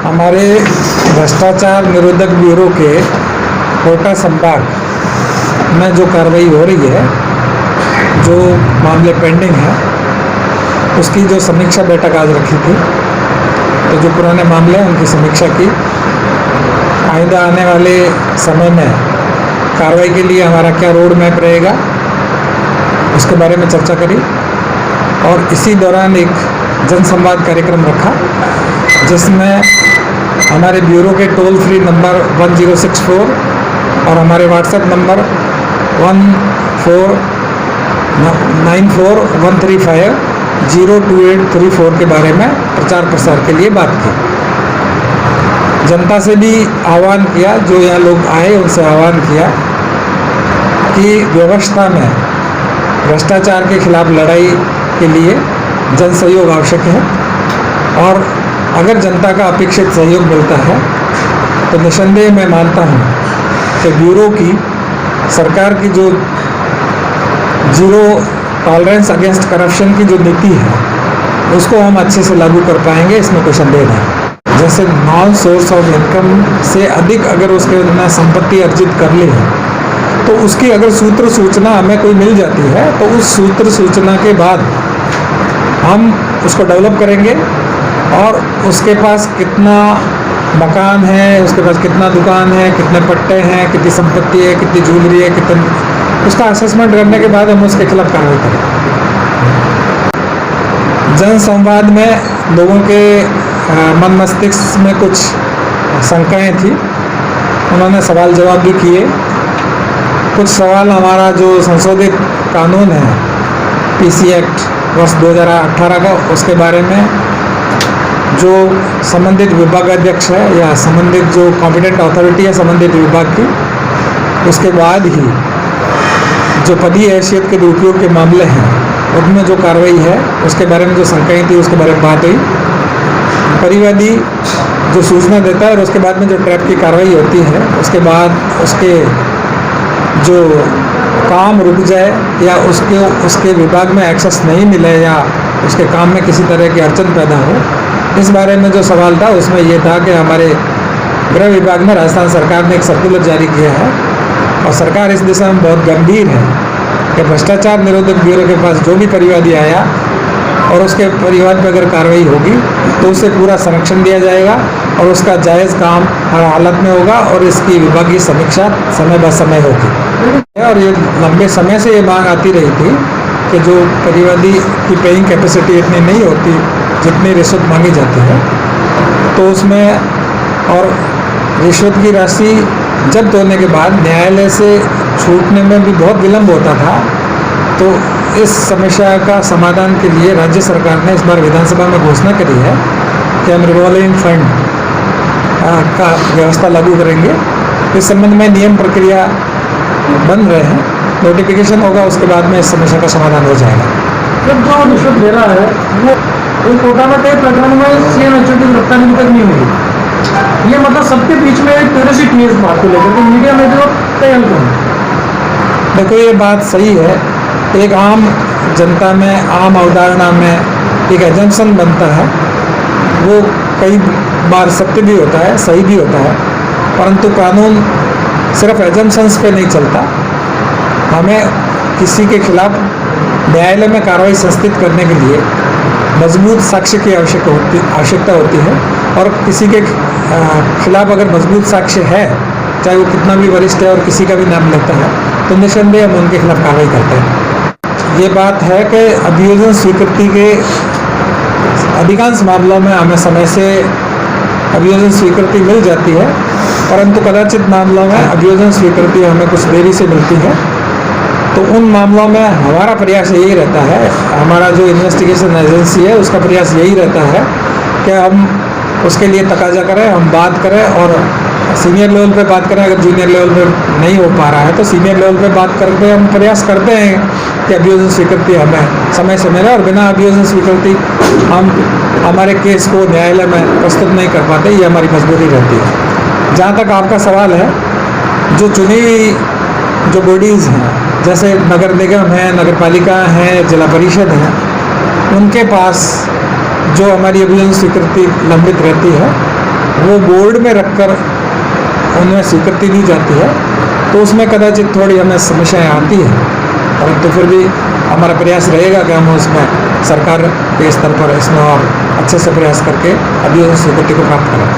हमारे भ्रष्टाचार निरोधक ब्यूरो के कोटा संभाग में जो कार्रवाई हो रही है, जो मामले पेंडिंग हैं, उसकी जो समीक्षा बैठक आज रखी थी, तो जो पुराने मामले हैं उनकी समीक्षा की। आइंदा आने वाले समय में कार्रवाई के लिए हमारा क्या रोड मैप रहेगा, उसके बारे में चर्चा करी और इसी दौरान एक जनसंवाद कार्यक्रम रखा, जिसमें हमारे ब्यूरो के टोल फ्री नंबर 1064 और हमारे व्हाट्सएप नंबर 149413502834 के बारे में प्रचार प्रसार के लिए बात की। जनता से भी आह्वान किया, जो यहाँ लोग आए उनसे आह्वान किया कि व्यवस्था में भ्रष्टाचार के खिलाफ लड़ाई के लिए जन सहयोग आवश्यक है और अगर जनता का अपेक्षित सहयोग मिलता है तो निसंदेह मैं मानता हूँ कि ब्यूरो की सरकार की जो जीरो टॉलरेंस अगेंस्ट करप्शन की जो नीति है उसको हम अच्छे से लागू कर पाएंगे, इसमें कोई संदेह नहीं। जैसे नॉन सोर्स ऑफ इनकम से अधिक अगर उसके ने संपत्ति अर्जित कर ली है तो उसकी अगर सूत्र सूचना हमें कोई मिल जाती है तो उस सूत्र सूचना के बाद हम उसको डेवलप करेंगे और उसके पास कितना मकान है, उसके पास कितना दुकान है, कितने पट्टे हैं, कितनी संपत्ति है, कितनी ज्वेलरी है, कितने, उसका असेसमेंट करने के बाद हम उसके खिलाफ कार्रवाई करेंगे। जन संवाद में लोगों के मन मस्तिष्क में कुछ शंकाएं थी, उन्होंने सवाल जवाब भी किए। कुछ सवाल हमारा जो संशोधित कानून है पीसी एक्ट वर्ष 2018 का, उसके बारे में जो संबंधित विभागाध्यक्ष है या संबंधित जो कॉम्पिटेंट अथॉरिटी है संबंधित विभाग की, उसके बाद ही जो पदीय हैसियत के दुरुपयोग के मामले हैं उनमें जो कार्रवाई है उसके बारे में जो शंकाएं थी उसके बारे में बात हुई। परिवादी जो सूचना देता है और उसके बाद में जो ट्रैप की कार्रवाई होती है, उसके बाद उसके जो काम रुक जाए या उसके विभाग में एक्सेस नहीं मिले या उसके काम में किसी तरह की अड़चन पैदा हो, इस बारे में जो सवाल था उसमें ये था कि हमारे गृह विभाग में राजस्थान सरकार ने एक सर्कुलर जारी किया है और सरकार इस दिशा में बहुत गंभीर है कि भ्रष्टाचार निरोधक ब्यूरो के पास जो भी परिवादी आया और उसके परिवार पर अगर कार्रवाई होगी तो उसे पूरा संरक्षण दिया जाएगा और उसका जायज़ काम हर हालत में होगा और इसकी विभागीय समीक्षा समय ब समय होगी। और ये लंबे समय से ये मांग आती रही थी कि जो परिवादी की पेइंग कैपेसिटी इतनी नहीं होती जितनी रिश्वत मांगी जाती है, तो उसमें और रिश्वत की राशि जब्त होने के बाद न्यायालय से छूटने में भी बहुत विलम्ब होता था। तो इस समस्या का समाधान के लिए राज्य सरकार ने इस बार विधानसभा में घोषणा करी है कि हम रिवॉल्विंग फंड का व्यवस्था लागू करेंगे। इस संबंध में नियम प्रक्रिया बन रहे हैं, नोटिफिकेशन होगा, उसके बाद में इस समस्या का समाधान हो जाएगा। जब जो रिश्वत दे रहा है वो कोटा में कई प्रकरण में सीएम एचओडी की गिरफ्तारी अभी तक नहीं हुई, ये मतलब सबके बीच में एक क्यूरियोसिटी है इस बात को लेकर, मीडिया में जो कई अंक हैं। देखो ये बात सही है, एक आम जनता में आम अवधारणा में एक एजम्पशन बनता है, वो कई बार सत्य भी होता है, सही भी होता है, परंतु कानून सिर्फ एजम्पशंस पे नहीं चलता। हमें किसी के खिलाफ न्यायालय में कार्रवाई संस्थित करने के लिए मजबूत साक्ष्य की आवश्यकता होती है और किसी के खिलाफ अगर मजबूत साक्ष्य है, चाहे वो कितना भी वरिष्ठ है और किसी का भी नाम लेता है, तो निसंदेह हम उनके खिलाफ कार्रवाई करते हैं। ये बात है कि अभियोजन स्वीकृति के अधिकांश मामलों में हमें समय से अभियोजन स्वीकृति मिल जाती है, परंतु कदाचित मामलों में अभियोजन स्वीकृति हमें कुछ देरी से मिलती है। तो उन मामलों में हमारा प्रयास यही रहता है, हमारा जो इन्वेस्टिगेशन एजेंसी है उसका प्रयास यही रहता है कि हम उसके लिए तकाजा करें, हम बात करें और सीनियर लेवल पे बात करें। अगर जूनियर लेवल पे नहीं हो पा रहा है तो सीनियर लेवल पे बात करके हम प्रयास करते हैं कि अभियोजन स्वीकृति हमें समय से मिले, और बिना अभियोजन स्वीकृति हम हमारे केस को न्यायालय में प्रस्तुत नहीं कर पाते, ये हमारी मजबूरी रहती है। जहाँ तक आपका सवाल है, जो चुनी हुई जो बॉडीज़ हैं, जैसे नगर निगम है, नगर पालिका है, जिला परिषद है, उनके पास जो हमारी अभियोजन स्वीकृति लंबित रहती है वो बोर्ड में रखकर उनमें स्वीकृति दी जाती है, तो उसमें कदाचित थोड़ी हमें समस्याएं आती हैं, परंतु फिर भी हमारा प्रयास रहेगा कि हम उसमें सरकार के स्तर पर इसमें और अच्छे से प्रयास करके अभी उस स्वीकृति को प्राप्त करें।